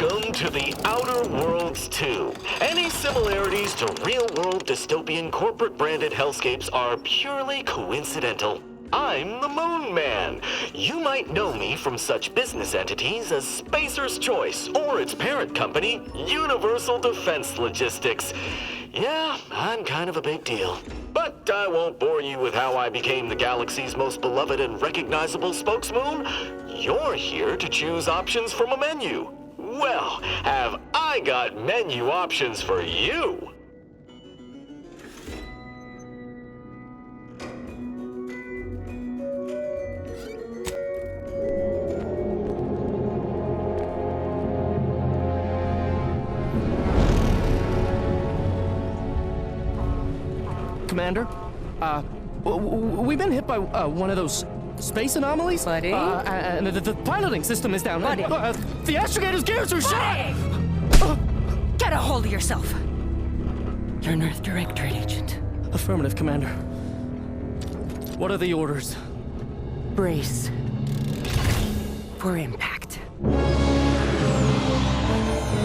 Welcome to the Outer Worlds 2. Any similarities to real-world dystopian corporate-branded hellscapes are purely coincidental. I'm the Moon Man. You might know me from such business entities as Spacer's Choice or its parent company, Universal Defense Logistics. Yeah, I'm kind of a big deal. But I won't bore you with how I became the galaxy's most beloved and recognizable spokesmoon. You're here to choose options from a menu. Well, have I got menu options for you? Commander, we've been hit by one of those space anomalies. Buddy? And the piloting system is down. Buddy? The astrogator's gears are shot! Get a hold of yourself! You're an Earth Directorate agent. Affirmative, Commander. What are the orders? Brace for impact.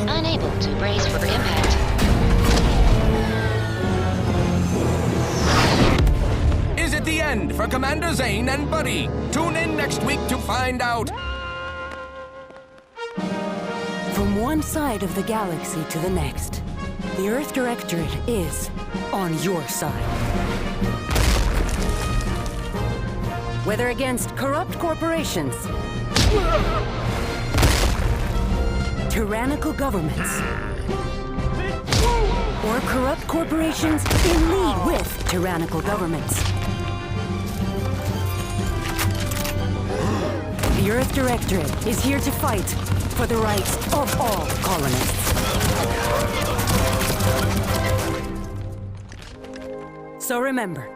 Unable to brace for impact. Is it the end for Commander Zane and Buddy? Tune in next week to find out. From one side of the galaxy to the next, the Earth Directorate is on your side. Whether against corrupt corporations, tyrannical governments, or corrupt corporations in league with tyrannical governments, the Earth Directorate is here to fight for the rights of all colonists. So remember,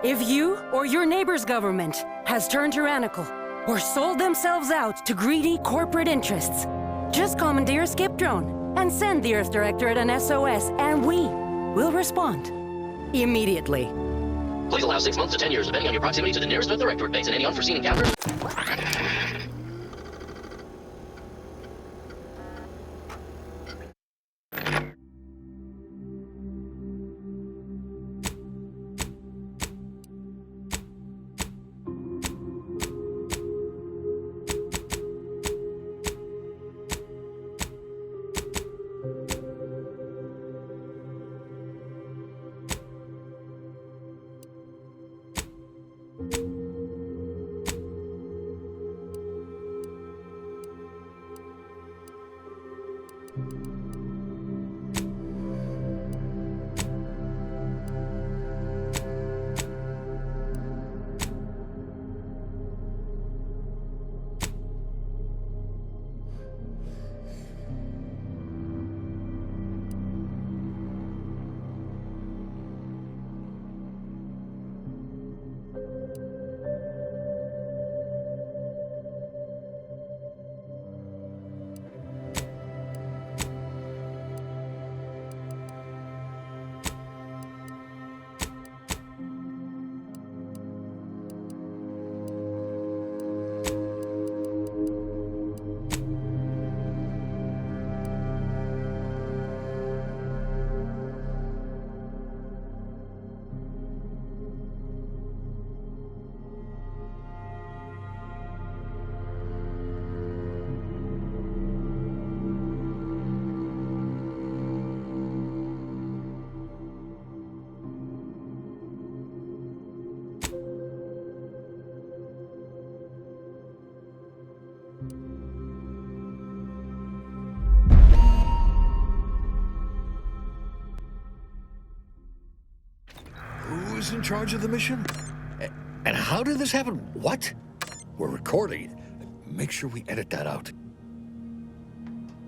if you or your neighbor's government has turned tyrannical or sold themselves out to greedy corporate interests, just commandeer a skip drone and send the Earth Directorate an SOS, and we will respond immediately. Please allow 6 months to 10 years, depending on your proximity to the nearest Earth Directorate base and any unforeseen encounters. Who's in charge of the mission? And how did this happen? What? We're recording. Make sure we edit that out.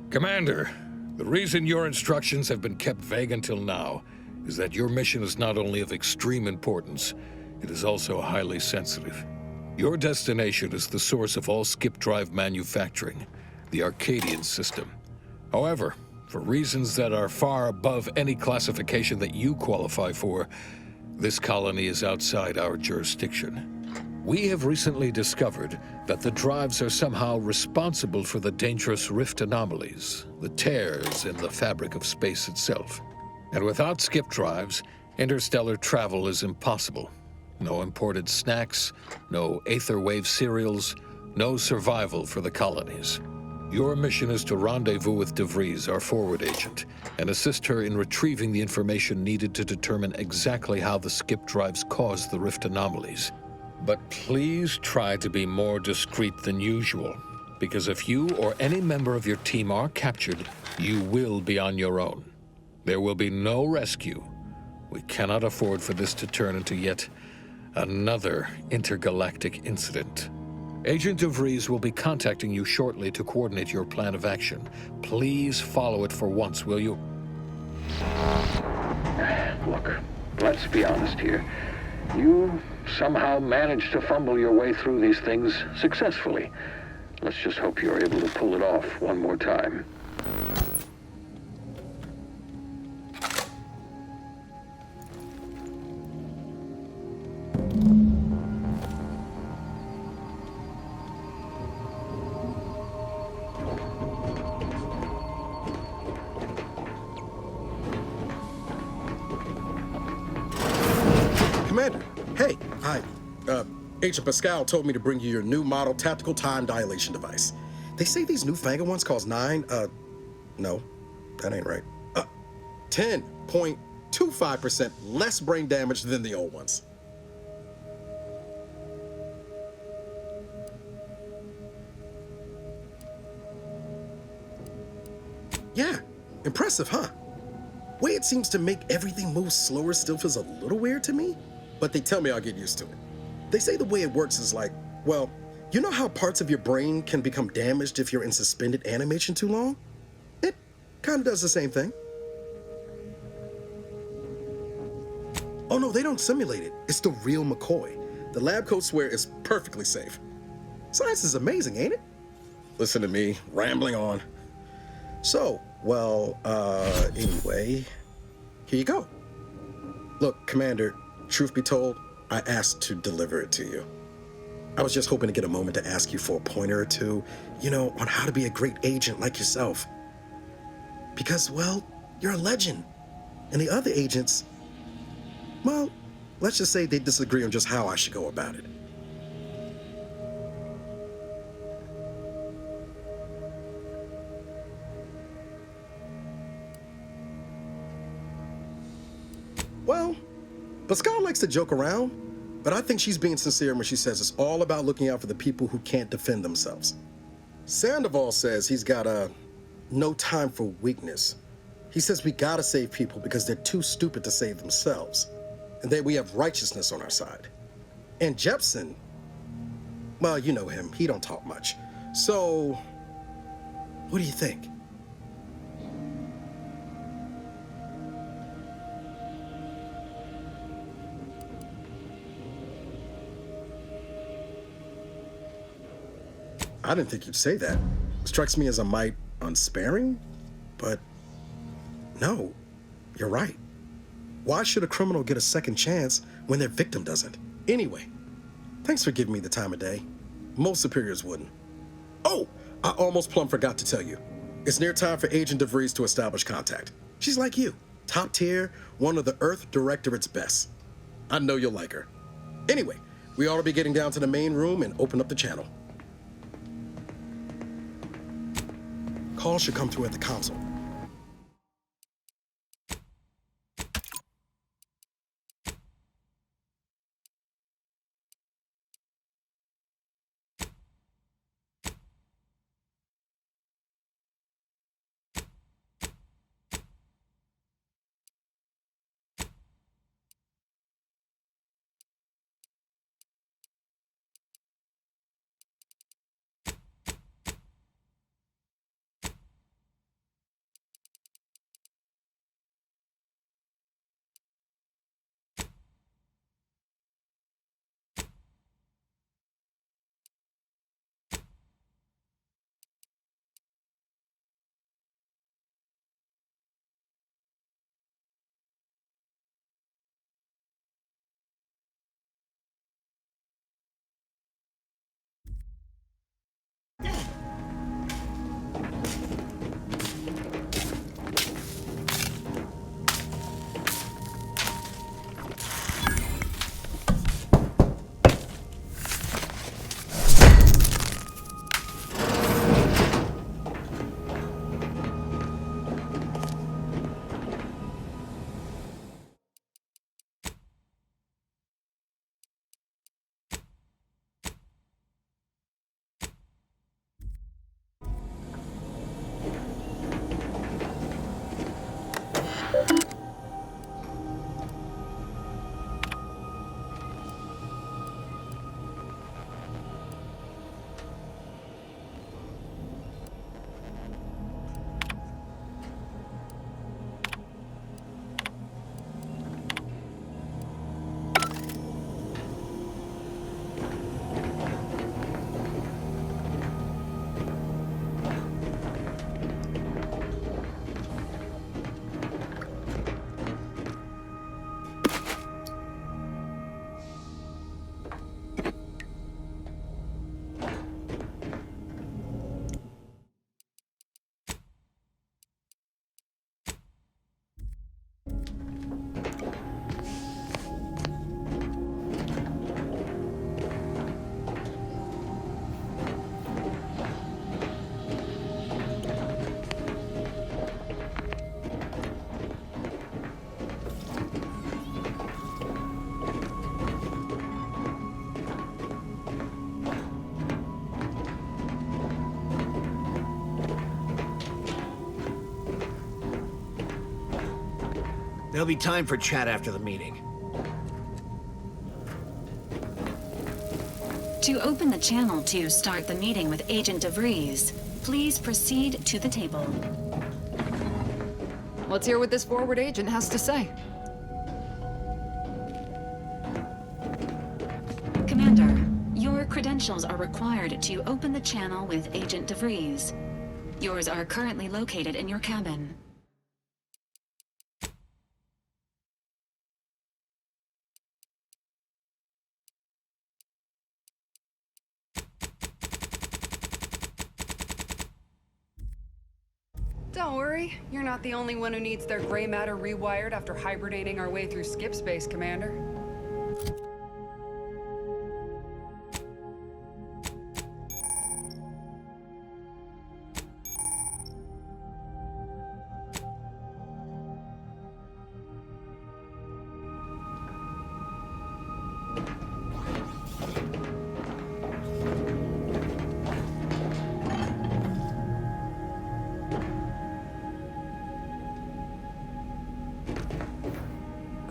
Commander, the reason your instructions have been kept vague until now is that your mission is not only of extreme importance, it is also highly sensitive. Your destination is the source of all skip drive manufacturing, the Arcadian system. However, for reasons that are far above any classification that you qualify for, this colony is outside our jurisdiction. We have recently discovered that the drives are somehow responsible for the dangerous rift anomalies, the tears in the fabric of space itself. And without skip drives, interstellar travel is impossible. No imported snacks, no aether wave cereals, no survival for the colonies. Your mission is to rendezvous with DeVries, our forward agent, and assist her in retrieving the information needed to determine exactly how the skip drives caused the rift anomalies. But please try to be more discreet than usual, because if you or any member of your team are captured, you will be on your own. There will be no rescue. We cannot afford for this to turn into yet another intergalactic incident. Agent DeVries will be contacting you shortly to coordinate your plan of action. Please follow it for once, will you? Look, let's be honest here. You somehow managed to fumble your way through these things successfully. Let's just hope you're able to pull it off one more time. Commander, hey, hi. Agent Pascal told me to bring you your new model tactical time dilation device. They say these newfangled ones cost no, that ain't right. 10.25% less brain damage than the old ones. Yeah, impressive, huh? Way it seems to make everything move slower still feels a little weird to me, but they tell me I'll get used to it. They say the way it works is like, well, you know how parts of your brain can become damaged if you're in suspended animation too long? It kind of does the same thing. Oh no, they don't simulate it. It's the real McCoy. The lab coats swear it's perfectly safe. Science is amazing, ain't it? Listen to me, rambling on. So, well, anyway, here you go. Look, Commander, truth be told, I asked to deliver it to you. I was just hoping to get a moment to ask you for a pointer or two, you know, on how to be a great agent like yourself. Because, well, you're a legend. And the other agents, well, let's just say they disagree on just how I should go about it. Well, Pascal likes to joke around, but I think she's being sincere when she says it's all about looking out for the people who can't defend themselves. Sandoval says he's got no time for weakness. He says we gotta save people because they're too stupid to save themselves, and that we have righteousness on our side. And Jepson, well, you know him, he don't talk much. So, what do you think? I didn't think you'd say that. Strikes me as a mite unsparing, but no, you're right. Why should a criminal get a second chance when their victim doesn't? Anyway, thanks for giving me the time of day. Most superiors wouldn't. Oh, I almost plumb forgot to tell you. It's near time for Agent DeVries to establish contact. She's like you, top tier, one of the Earth Directorate's best. I know you'll like her. Anyway, we ought to be getting down to the main room and open up the channel. Call should come through at the console. There'll be time for chat after the meeting. To open the channel to start the meeting with Agent DeVries, please proceed to the table. Let's hear what this forward agent has to say. Commander, your credentials are required to open the channel with Agent DeVries. Yours are currently located in your cabin. Don't worry, you're not the only one who needs their gray matter rewired after hibernating our way through skip space, Commander.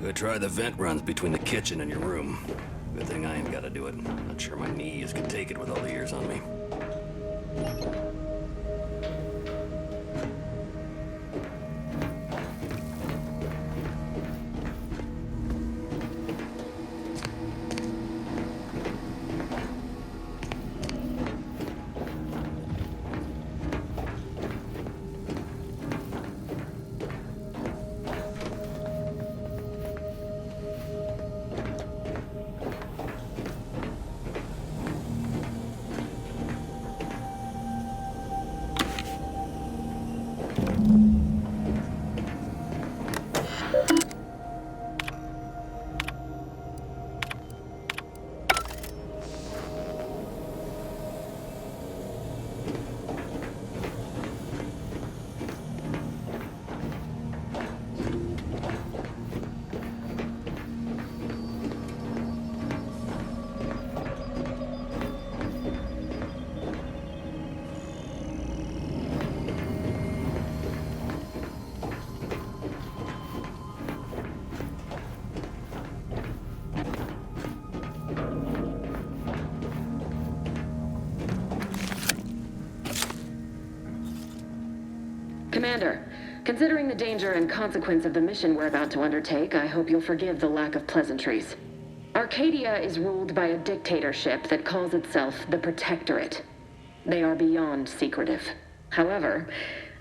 Could try the vent runs between the kitchen and your room. Good thing I ain't gotta do it. Not sure my knees could take it with all the years on me. Commander, considering the danger and consequence of the mission we're about to undertake, I hope you'll forgive the lack of pleasantries. Arcadia is ruled by a dictatorship that calls itself the Protectorate. They are beyond secretive. However,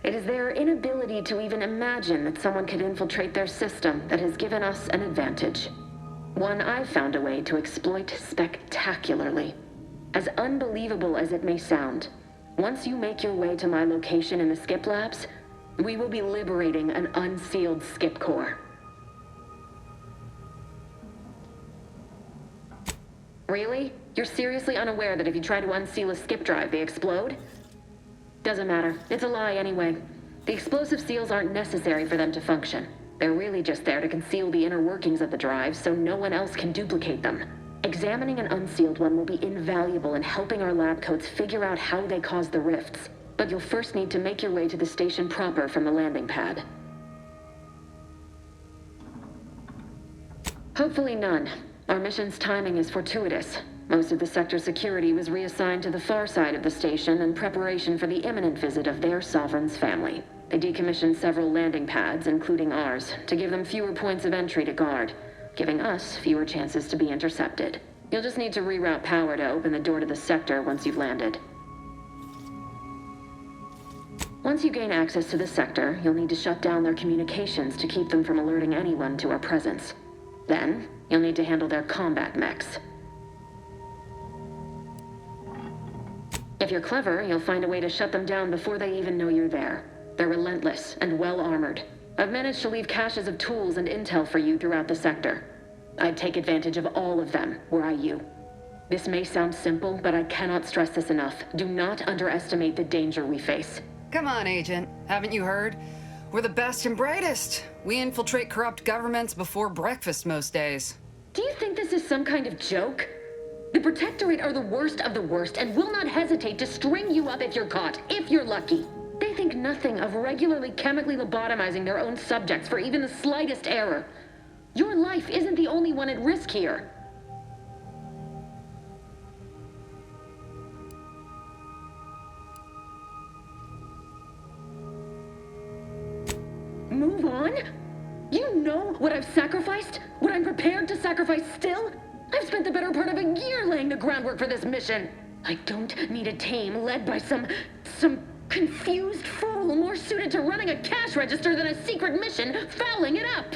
it is their inability to even imagine that someone could infiltrate their system that has given us an advantage. One I've found a way to exploit spectacularly. As unbelievable as it may sound, once you make your way to my location in the skip labs, we will be liberating an unsealed skip core. Really? You're seriously unaware that if you try to unseal a skip drive, they explode? Doesn't matter. It's a lie anyway. The explosive seals aren't necessary for them to function. They're really just there to conceal the inner workings of the drive so no one else can duplicate them. Examining an unsealed one will be invaluable in helping our lab coats figure out how they caused the rifts. But you'll first need to make your way to the station proper from the landing pad. Hopefully none. Our mission's timing is fortuitous. Most of the sector's security was reassigned to the far side of the station in preparation for the imminent visit of their sovereign's family. They decommissioned several landing pads, including ours, to give them fewer points of entry to guard, giving us fewer chances to be intercepted. You'll just need to reroute power to open the door to the sector once you've landed. Once you gain access to the sector, you'll need to shut down their communications to keep them from alerting anyone to our presence. Then, you'll need to handle their combat mechs. If you're clever, you'll find a way to shut them down before they even know you're there. They're relentless and well-armored. I've managed to leave caches of tools and intel for you throughout the sector. I'd take advantage of all of them, were I you. This may sound simple, but I cannot stress this enough. Do not underestimate the danger we face. Come on, Agent. Haven't you heard? We're the best and brightest. We infiltrate corrupt governments before breakfast most days. Do you think this is some kind of joke? The Protectorate are the worst of the worst and will not hesitate to string you up if you're caught, if you're lucky. They think nothing of regularly chemically lobotomizing their own subjects for even the slightest error. Your life isn't the only one at risk here. Move on? You know what I've sacrificed? What I'm prepared to sacrifice still? I've spent the better part of a year laying the groundwork for this mission. I don't need a team led by some confused fool more suited to running a cash register than a secret mission fouling it up.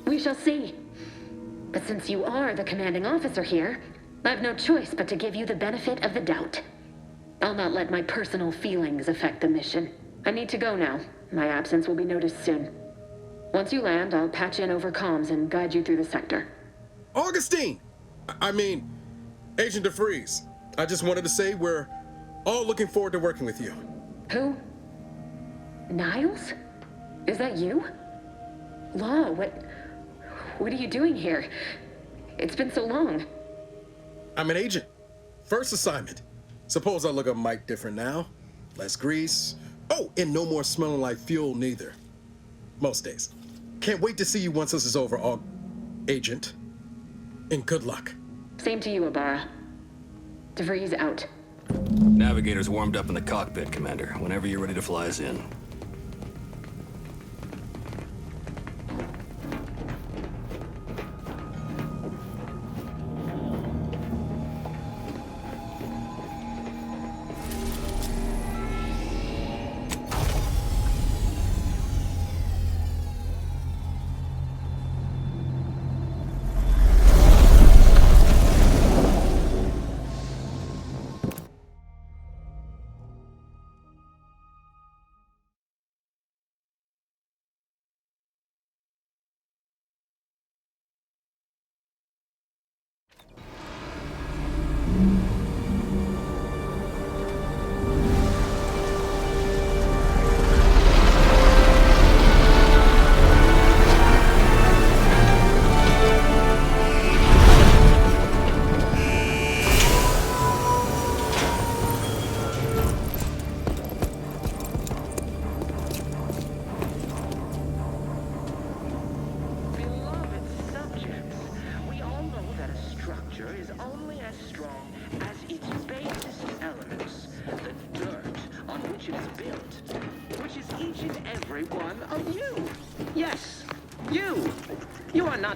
We shall see. But since you are the commanding officer here, I've no choice but to give you the benefit of the doubt. I'll not let my personal feelings affect the mission. I need to go now. My absence will be noticed soon. Once you land, I'll patch in over comms and guide you through the sector. Augustine! I mean, Agent DeVries. I just wanted to say we're all looking forward to working with you. Who? Niles? Is that you? Law, what are you doing here? It's been so long. I'm an agent. First assignment. Suppose I look a mite different now. Less grease. Oh, and no more smelling like fuel neither. Most days. Can't wait to see you once this is over, Agent. And good luck. Same to you, Ibarra. DeVries out. Navigator's warmed up in the cockpit, Commander. Whenever you're ready to fly us in.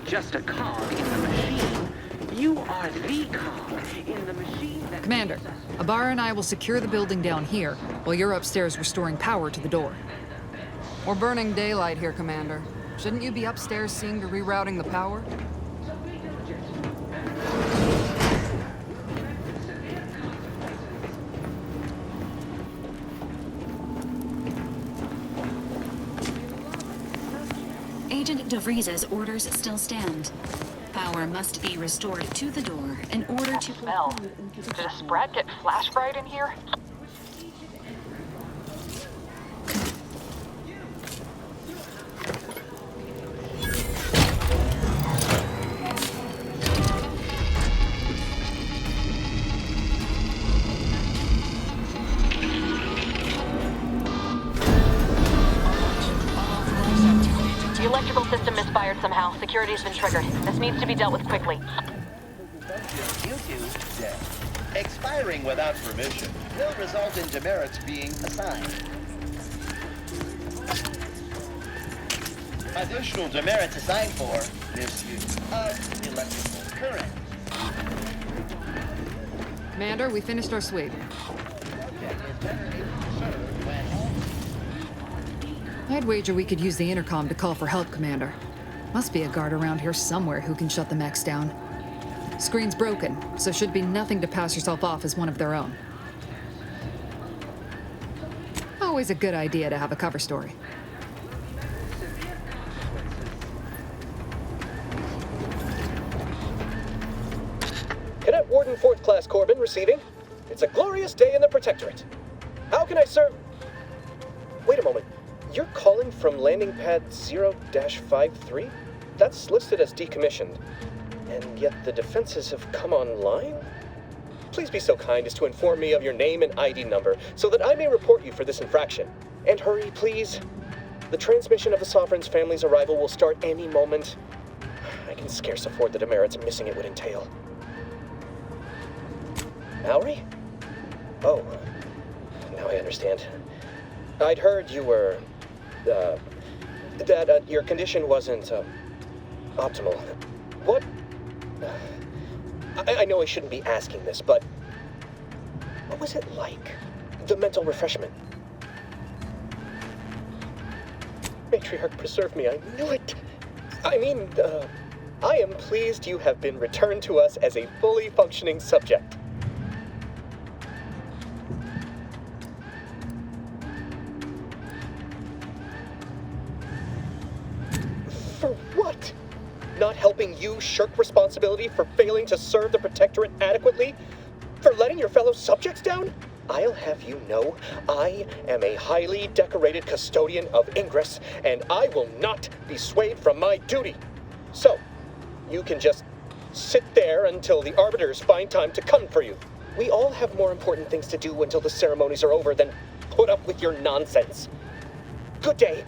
Just a cog in the machine. You are the cog in the machine that... Commander, Ibarra and I will secure the building down here, while you're upstairs restoring power to the door. We're burning daylight here, Commander. Shouldn't you be upstairs seeing to rerouting the power? Agent DeVries' orders still stand. Power must be restored to the door in order to... Smell. Did a sprat get flash fried in here? Somehow, security's been triggered. This needs to be dealt with quickly. Expiring without permission will result in demerits being assigned. Additional demerits assigned for misuse of electrical current. Commander, we finished our sweep. I'd wager we could use the intercom to call for help, Commander. Must be a guard around here somewhere who can shut the mechs down. Screen's broken, so should be nothing to pass yourself off as one of their own. Always a good idea to have a cover story. Cadet Warden 4th Class Corbin receiving. It's a glorious day in the Protectorate. How can I serve? Wait a moment. You're calling from landing pad 0-53? That's listed as decommissioned. And yet the defenses have come online? Please be so kind as to inform me of your name and ID number so that I may report you for this infraction. And hurry, please. The transmission of the Sovereign's family's arrival will start any moment. I can scarce afford the demerits missing it would entail. Mallory? Oh, now I understand. I'd heard you were, that your condition wasn't, optimal. What? I know I shouldn't be asking this, but what was it like? The mental refreshment? Matriarch, preserve me, I knew it. I mean, I am pleased you have been returned to us as a fully functioning subject. For what? Not helping you shirk responsibility for failing to serve the Protectorate adequately? For letting your fellow subjects down? I'll have you know, I am a highly decorated custodian of Ingress, and I will not be swayed from my duty. So, you can just sit there until the Arbiters find time to come for you. We all have more important things to do until the ceremonies are over than put up with your nonsense. Good day.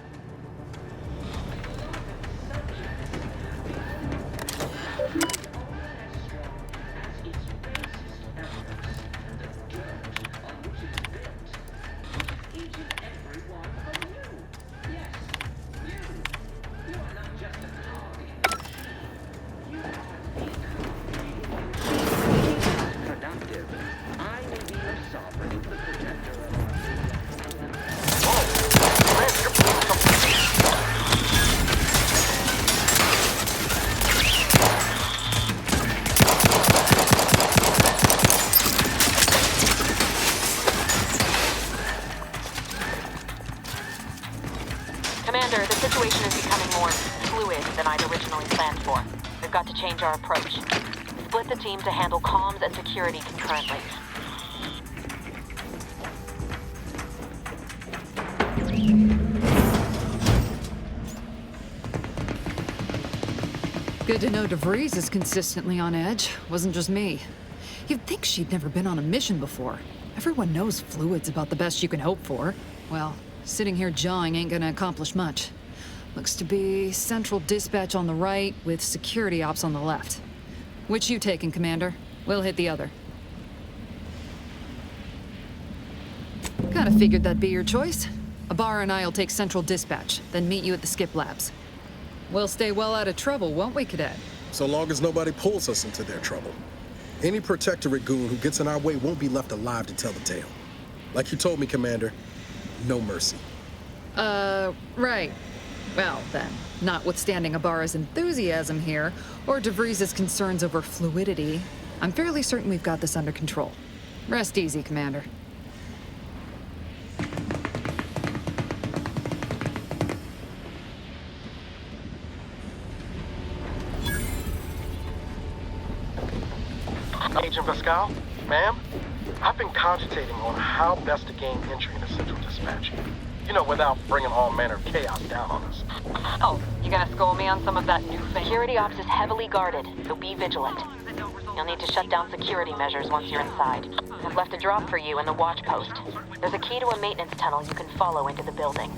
Commander, the situation is becoming more fluid than I'd originally planned for. We've got to change our approach. Split the team to handle comms and security concurrently. Good to know DeVries is consistently on edge. Wasn't just me. You'd think she'd never been on a mission before. Everyone knows fluid's about the best you can hope for. Well, sitting here jawing ain't gonna accomplish much. Looks to be central dispatch on the right with security ops on the left. Which you taking, Commander? We'll hit the other. Kinda figured that'd be your choice. Ibarra and I'll take central dispatch, then meet you at the skip labs. We'll stay well out of trouble, won't we, Cadet? So long as nobody pulls us into their trouble. Any Protectorate goon who gets in our way won't be left alive to tell the tale. Like you told me, Commander, no mercy. Right. Well, then, notwithstanding Ibarra's enthusiasm here, or DeVries' concerns over fluidity, I'm fairly certain we've got this under control. Rest easy, Commander. Agent Pascal, ma'am, I've been cogitating on how best to gain entry into Central Dispatch. You know, without bringing all manner of chaos down on us. Oh, you gonna school me on some of that new thing? Security ops is heavily guarded, so be vigilant. You'll need to shut down security measures once you're inside. I've left a drop for you in the watch post. There's a key to a maintenance tunnel you can follow into the building.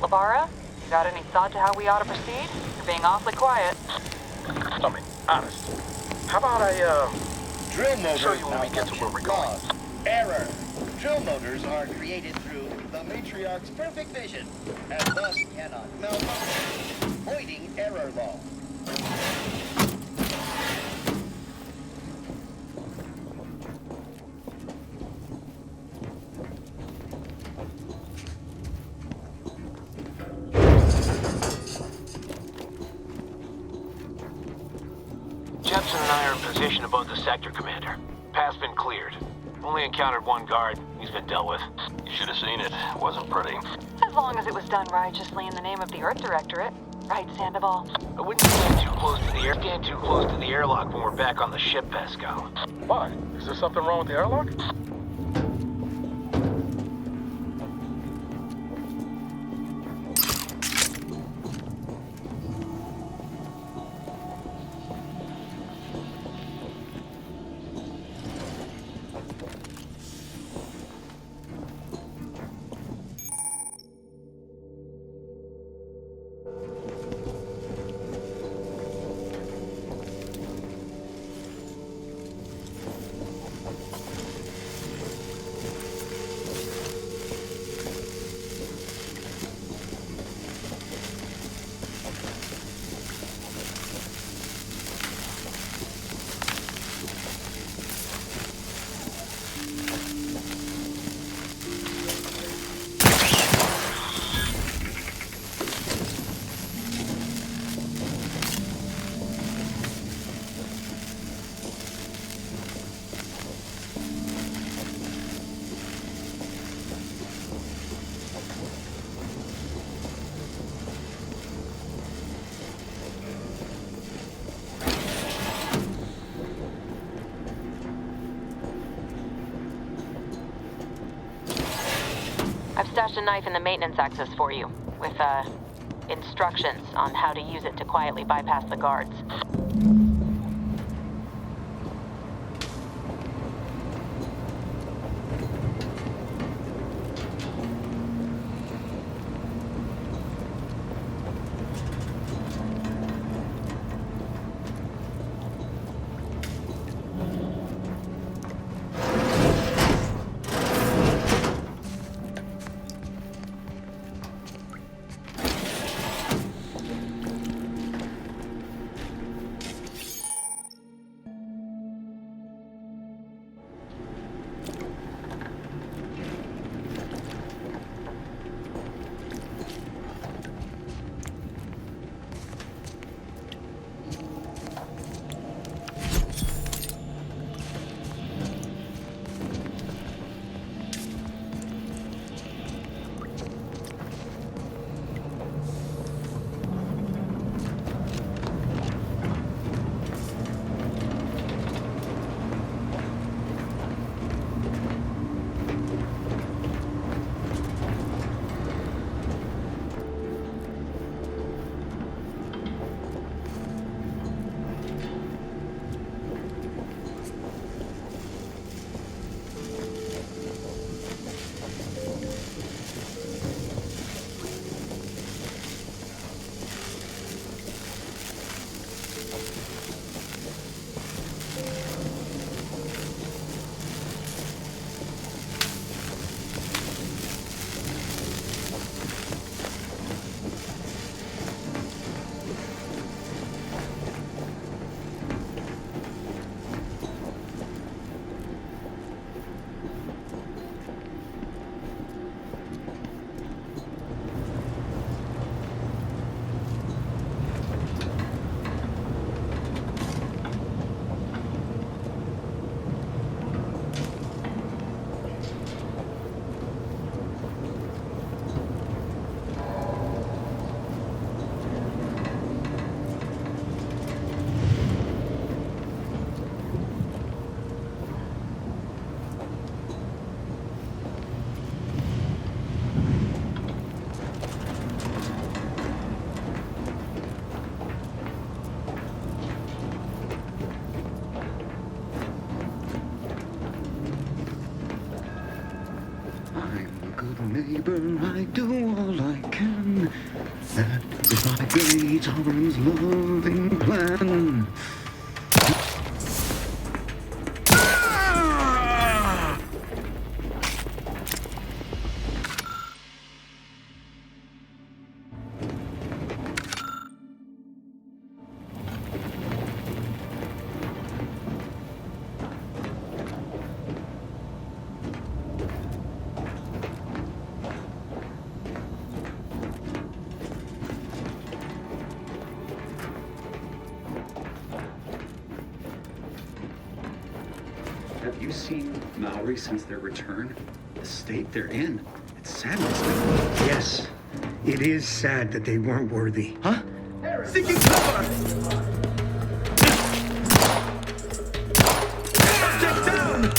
Labara, you got any thought to how we ought to proceed? You're being awfully quiet. I mean, honest. How about I, Drill motors show you when we get to where we're going? Error. Drill motors are created through the matriarch's perfect vision, and thus cannot malfunction, voiding error law. Jepson and I are in position above the sector, Commander. Path's been cleared. Only encountered one guard. He's been dealt with. You should have seen it. It wasn't pretty. As long as it was done righteously in the name of the Earth Directorate. Right, Sandoval? I wouldn't stand too close to the air. Stand too close to the airlock when we're back on the ship, Pascal. Why? Is there something wrong with the airlock? I've stashed a knife in the maintenance access for you, with, instructions on how to use it to quietly bypass the guards. I'm a good neighbor, I do all I can. That is my great Oran's loving plan. Have you seen Maori since their return? The state they're in. It's sadness. Yes. It is sad that they weren't worthy. Huh? Seeking cover! Subject down!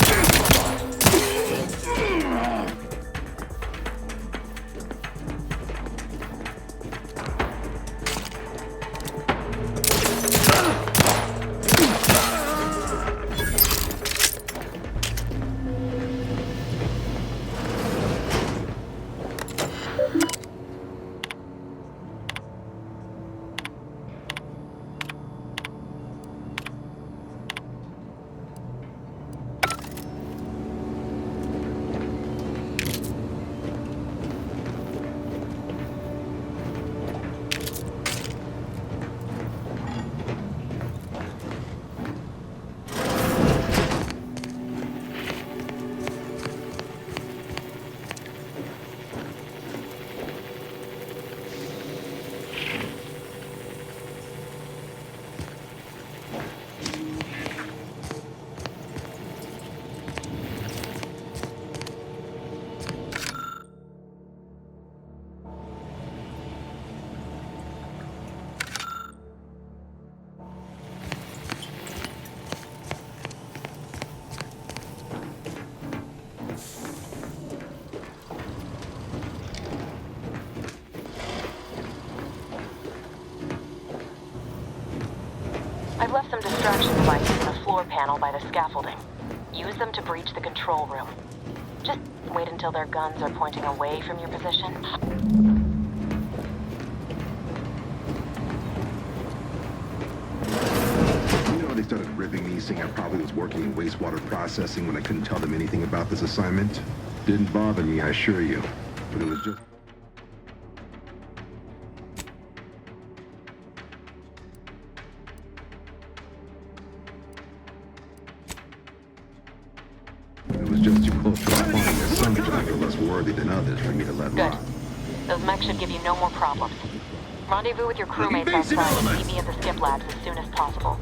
I've left some distraction devices in the floor panel by the scaffolding. Use them to breach the control room. Just wait until their guns are pointing away from your position. You know, they started ripping me, saying I probably was working in wastewater processing when I couldn't tell them anything about this assignment. Didn't bother me, I assure you. But it was just... It was just too close to the point where some jobs are less worthy than others for me to let Good. rock. Those mechs should give you no more problems. Rendezvous with your crewmates outside and meet me at the skip labs as soon as possible.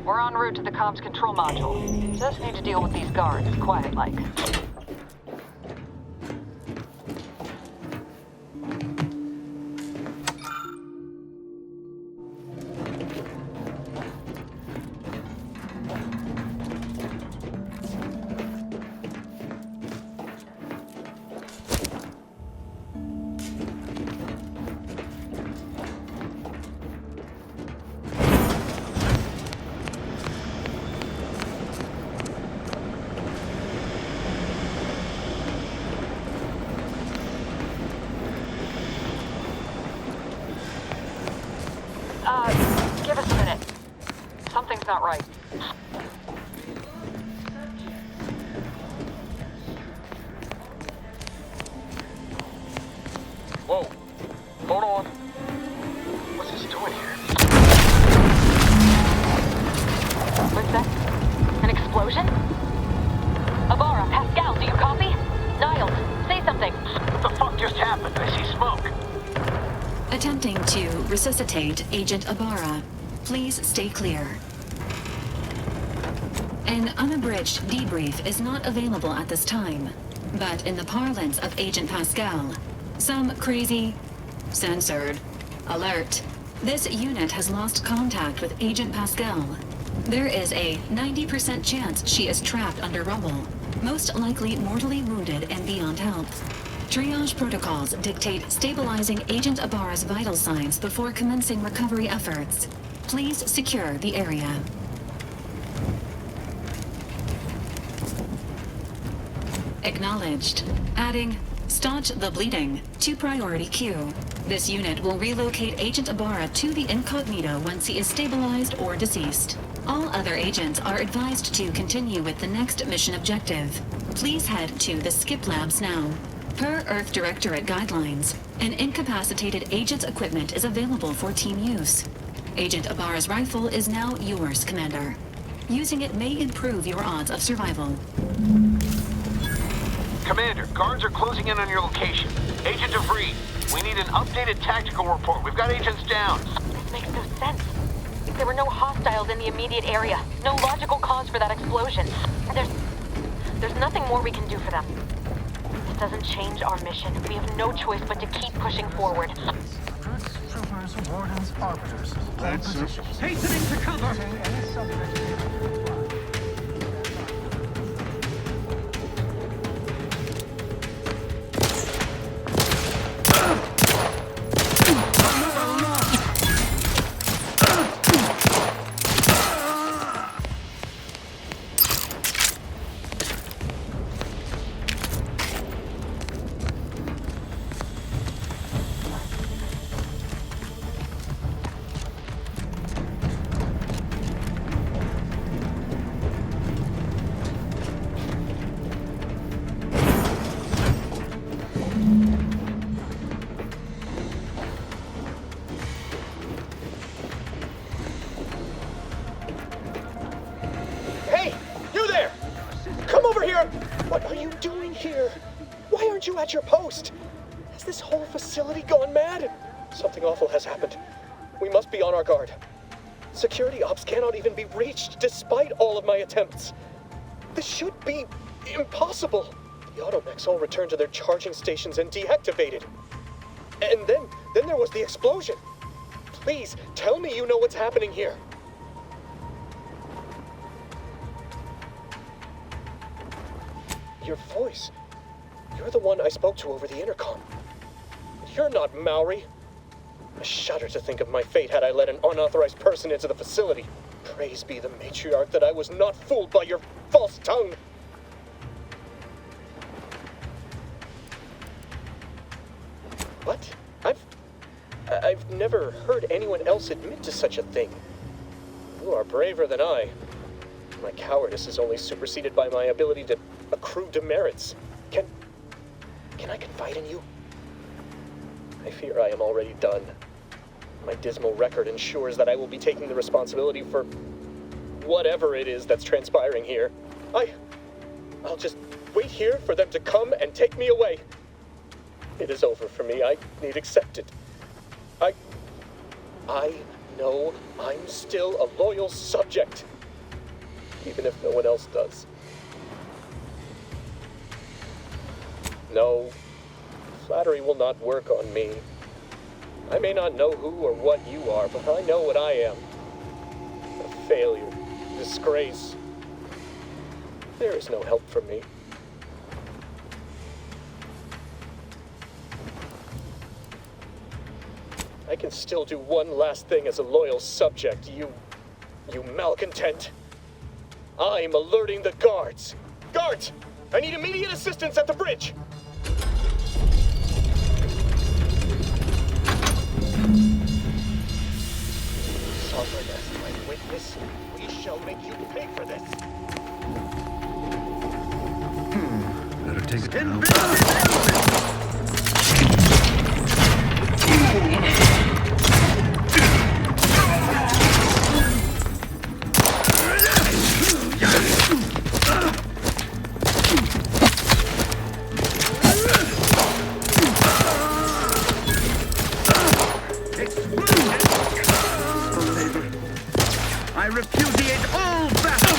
We're en route to the comms control module. Just need to deal with these guards, quiet-like. Something's not right. Whoa. Hold on. What's this doing here? What's that? An explosion? Abara, Pascal, do you copy? Niles, say something. What the fuck just happened? I see smoke. Attempting to resuscitate Agent Abara. Please stay clear. An unabridged debrief is not available at this time, but in the parlance of Agent Pascal, some crazy, censored, alert. This unit has lost contact with Agent Pascal. There is a 90% chance she is trapped under rubble, most likely mortally wounded and beyond help. Triage protocols dictate stabilizing Agent Abara's vital signs before commencing recovery efforts. Please secure the area. Acknowledged. Adding staunch the bleeding to priority queue. This unit will relocate Agent Abara to the incognito once he is stabilized or deceased. All other agents are advised to continue with the next mission objective. Please head to the skip labs now. Per Earth Directorate guidelines, an incapacitated agent's equipment is available for team use. Agent Abara's rifle is now yours, Commander. Using it may improve your odds of survival. Commander, guards are closing in on your location. Agent DeVries, we need an updated tactical report. We've got agents down. This makes no sense. There were no hostiles in the immediate area. No logical cause for that explosion. There's nothing more we can do for them. This doesn't change our mission. We have no choice but to keep pushing forward. Troopers, wardens, arbiters. Hold positions. Hastening to cover! Any subject at your post. Has this whole facility gone mad? Something awful has happened. We must be on our guard. Security ops cannot even be reached despite all of my attempts. This should be impossible. The automechs all returned to their charging stations and deactivated. And then there was the explosion. Please, tell me you know what's happening here. Your voice. You're the one I spoke to over the intercom. You're not Maori. I shudder to think of my fate had I let an unauthorized person into the facility. Praise be the matriarch that I was not fooled by your false tongue. What? I've never heard anyone else admit to such a thing. You are braver than I. My cowardice is only superseded by my ability to accrue demerits. Can I confide in you? I fear I am already done. My dismal record ensures that I will be taking the responsibility for whatever it is that's transpiring here. I'll just wait here for them to come and take me away. It is over for me. I need accept it. I know I'm still a loyal subject, even if no one else does. No, flattery will not work on me. I may not know who or what you are, but I know what I am. A failure, disgrace. There is no help for me. I can still do one last thing as a loyal subject, you malcontent. I'm alerting the guards. Guards! I need immediate assistance at the bridge! Sovereign as my witness. We shall make you pay for this. Better take it down. I repudiate all battle!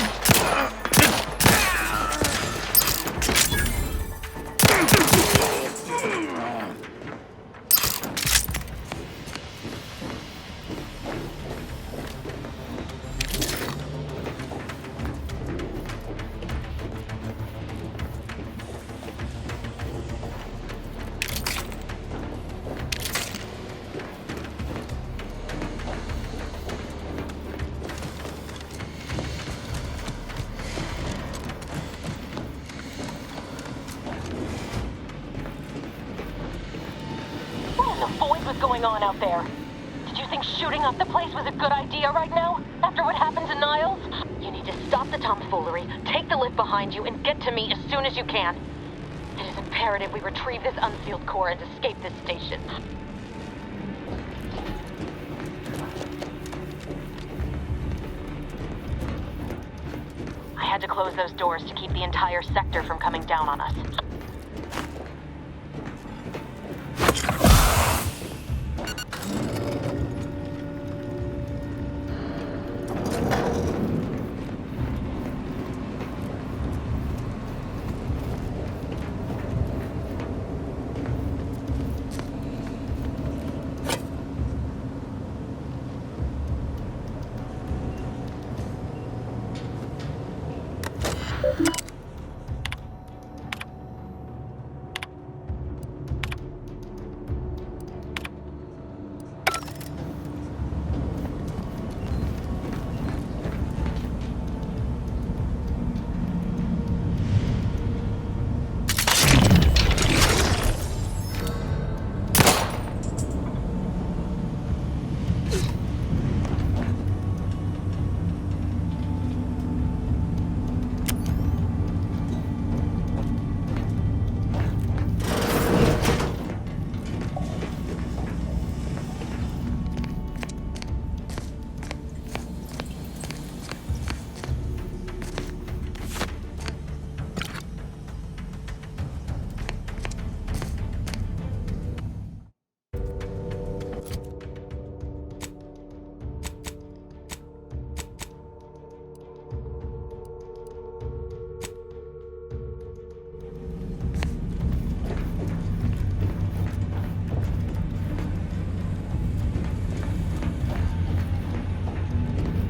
Going on out there? Did you think shooting up the place was a good idea right now? After what happened to Niles? You need to stop the tomfoolery, take the lift behind you, and get to me as soon as you can. It is imperative we retrieve this unsealed core and escape this station. I had to close those doors to keep the entire sector from coming down on us.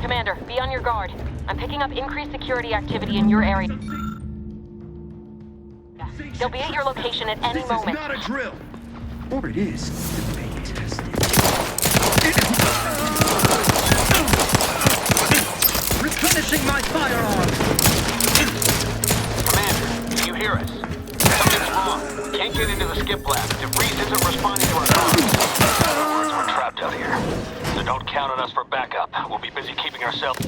Commander, be on your guard. I'm picking up increased security activity in your area. They'll be at your location at any moment. This is not a drill! Or it is. Replenishing my firearm! Commander, do you hear us? Something's wrong. Can't get into the skip lab. DeVries isn't responding to our calls. In other words, we're trapped out here. So don't count on us for backup. We'll be busy keeping ourselves...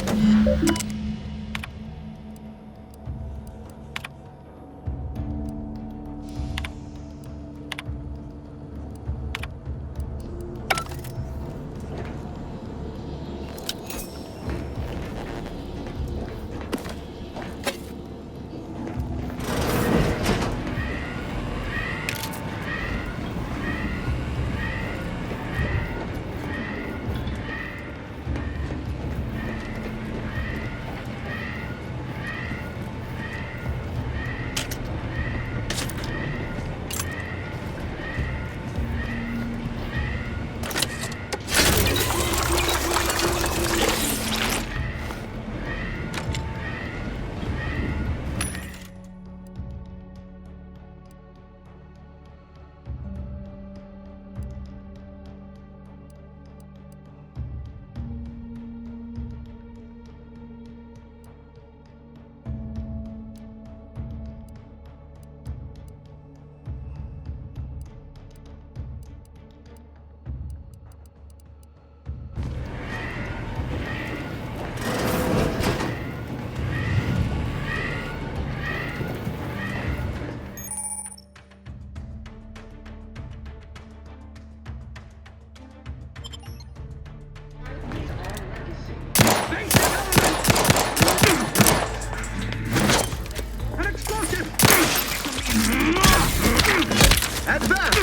Advance!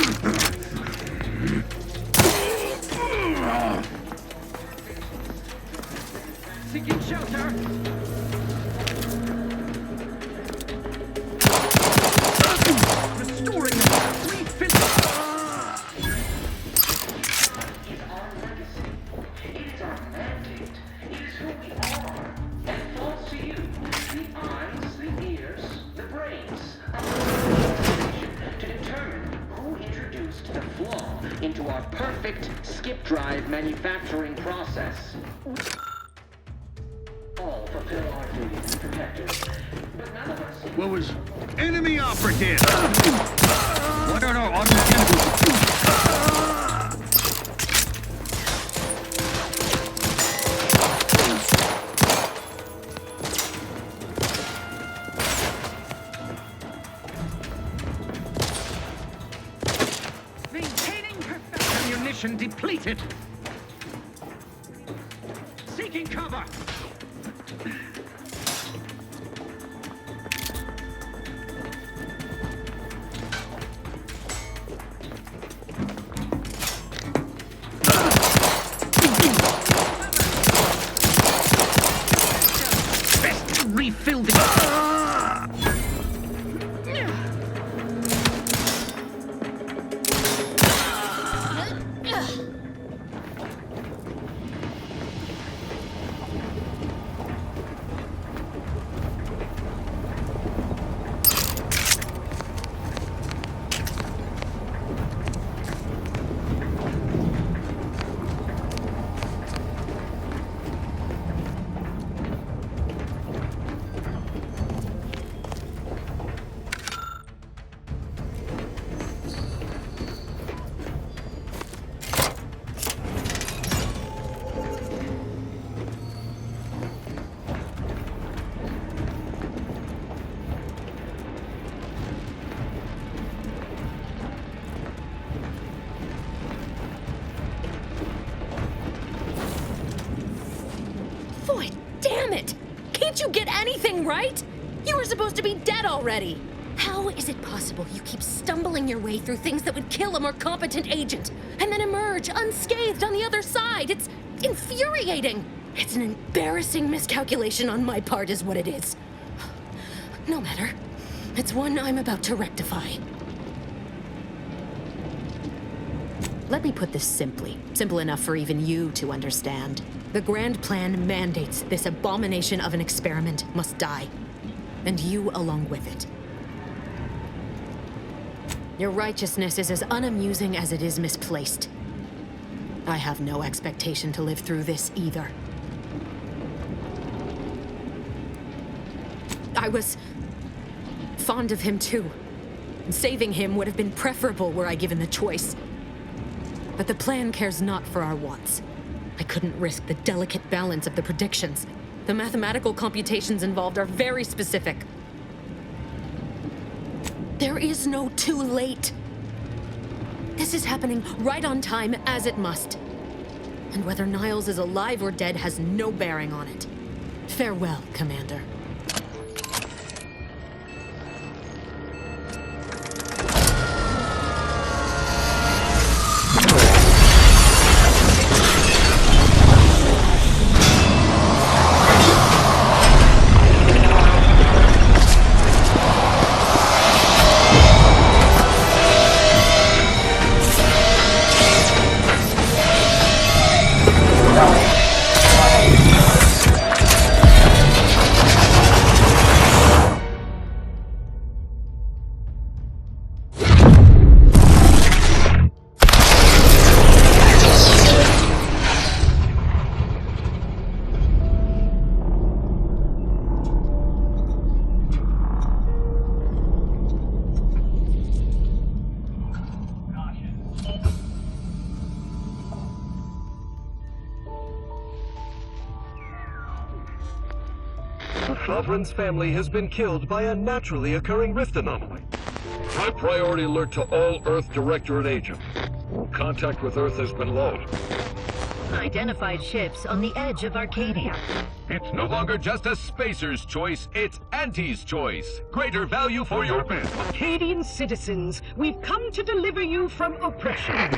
Seeking shelter. Restoring the complete into our perfect skip drive manufacturing process. All fulfill our duty as protectors, but none of us... What was enemy operative? What are our objectives? Ammunition depleted. Seeking cover. Best refill the... Boy, damn it! Can't you get anything right? You were supposed to be dead already! How is it possible you keep stumbling your way through things that would kill a more competent agent, and then emerge unscathed on the other side? It's infuriating! It's an embarrassing miscalculation on my part is what it is. No matter. It's one I'm about to rectify. Let me put this simply. Simple enough for even you to understand. The grand plan mandates this abomination of an experiment must die. And you along with it. Your righteousness is as unamusing as it is misplaced. I have no expectation to live through this either. I was fond of him too. Saving him would have been preferable were I given the choice. But the plan cares not for our wants. I couldn't risk the delicate balance of the predictions. The mathematical computations involved are very specific. There is no too late. This is happening right on time, as it must. And whether Niles is alive or dead has no bearing on it. Farewell, Commander. Lovren's family has been killed by a naturally occurring rift anomaly. High priority alert to all Earth Directorate agents. Contact with Earth has been lost. Unidentified ships on the edge of Arcadia. It's no longer just a spacer's choice, it's Auntie's choice. Greater value for your men. Arcadian citizens, we've come to deliver you from oppression.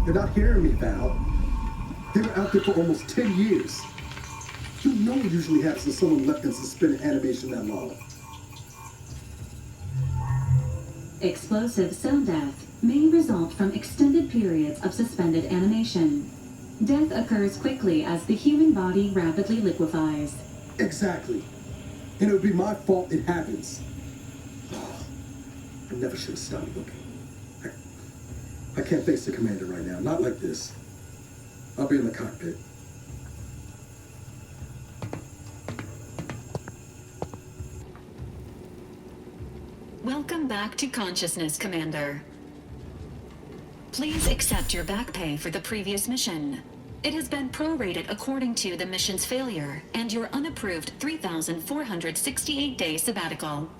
You're not hearing me, Val. They were out there for almost 10 years. You know what usually happens when someone left in suspended animation that long. Explosive cell death may result from extended periods of suspended animation. Death occurs quickly as the human body rapidly liquefies. Exactly. And it would be my fault it happens. Oh, I never should have stopped looking. I can't face the commander right now. Not like this. I'll be in the cockpit. Welcome back to consciousness, Commander. Please accept your back pay for the previous mission. It has been prorated according to the mission's failure and your unapproved 3,468-day sabbatical.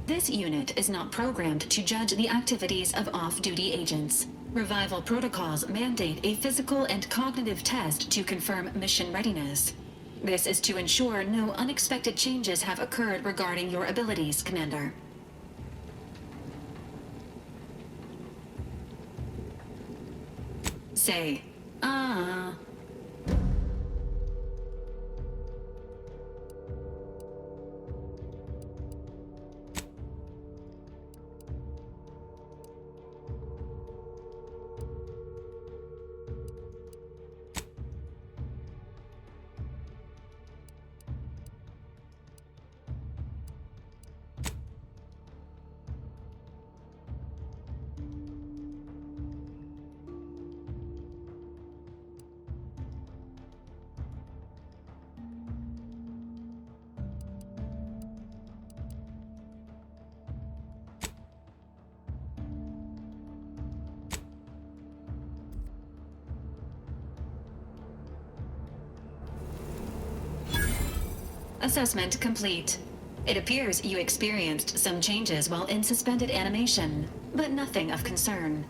This unit is not programmed to judge the activities of off-duty agents. Revival protocols mandate a physical and cognitive test to confirm mission readiness. This is to ensure no unexpected changes have occurred regarding your abilities, Commander. Say, Assessment complete. It appears you experienced some changes while in suspended animation, but nothing of concern.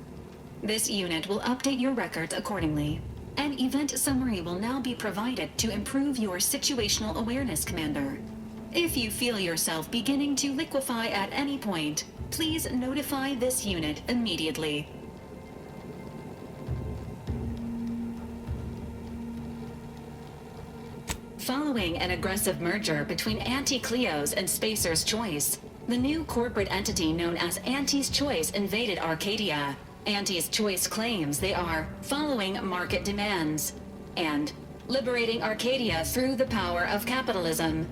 This unit will update your records accordingly. An event summary will now be provided to improve your situational awareness, Commander. If you feel yourself beginning to liquefy at any point, please notify this unit immediately. Following an aggressive merger between Anti-Cleo's and Spacer's Choice, the new corporate entity known as Auntie's Choice invaded Arcadia. Auntie's Choice claims they are following market demands and liberating Arcadia through the power of capitalism.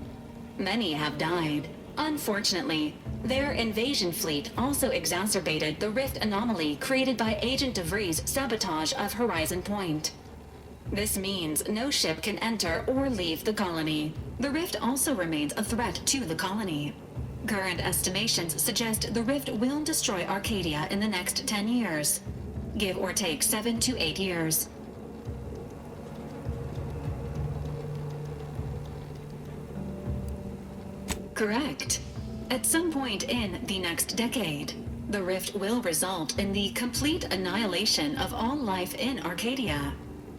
Many have died. Unfortunately, their invasion fleet also exacerbated the rift anomaly created by Agent DeVries' sabotage of Horizon Point. This means no ship can enter or leave the colony. The rift also remains a threat to the colony. Current estimations suggest the rift will destroy Arcadia in the next 10 years. Give or take 7 to 8 years. Correct. At some point in the next decade, the rift will result in the complete annihilation of all life in Arcadia.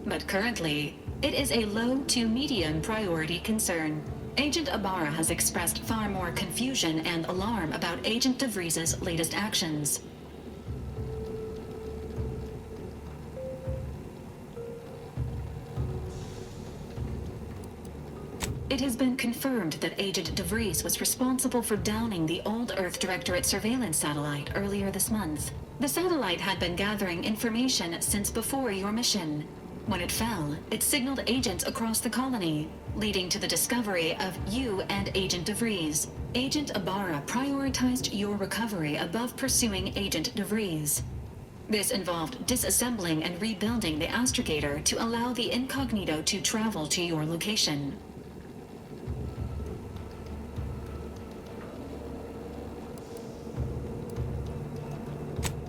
But currently, it is a low to medium priority concern. Agent Ibarra has expressed far more confusion and alarm about Agent DeVries' latest actions. It has been confirmed that Agent DeVries was responsible for downing the Old Earth Directorate surveillance satellite earlier this month. The satellite had been gathering information since before your mission. When it fell, it signaled agents across the colony, leading to the discovery of you and Agent DeVries. Agent Ibarra prioritized your recovery above pursuing Agent DeVries. This involved disassembling and rebuilding the astrogator to allow the incognito to travel to your location.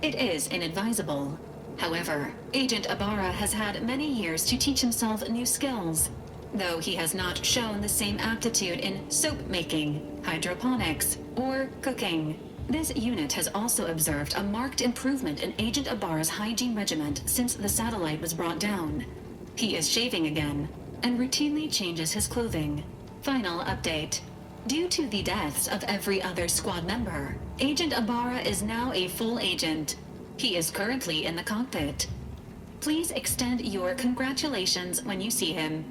It is inadvisable. However, Agent Ibarra has had many years to teach himself new skills, though he has not shown the same aptitude in soap making, hydroponics, or cooking. This unit has also observed a marked improvement in Agent Ibarra's hygiene regimen since the satellite was brought down. He is shaving again, and routinely changes his clothing. Final update. Due to the deaths of every other squad member, Agent Ibarra is now a full agent. He is currently in the cockpit. Please extend your congratulations when you see him.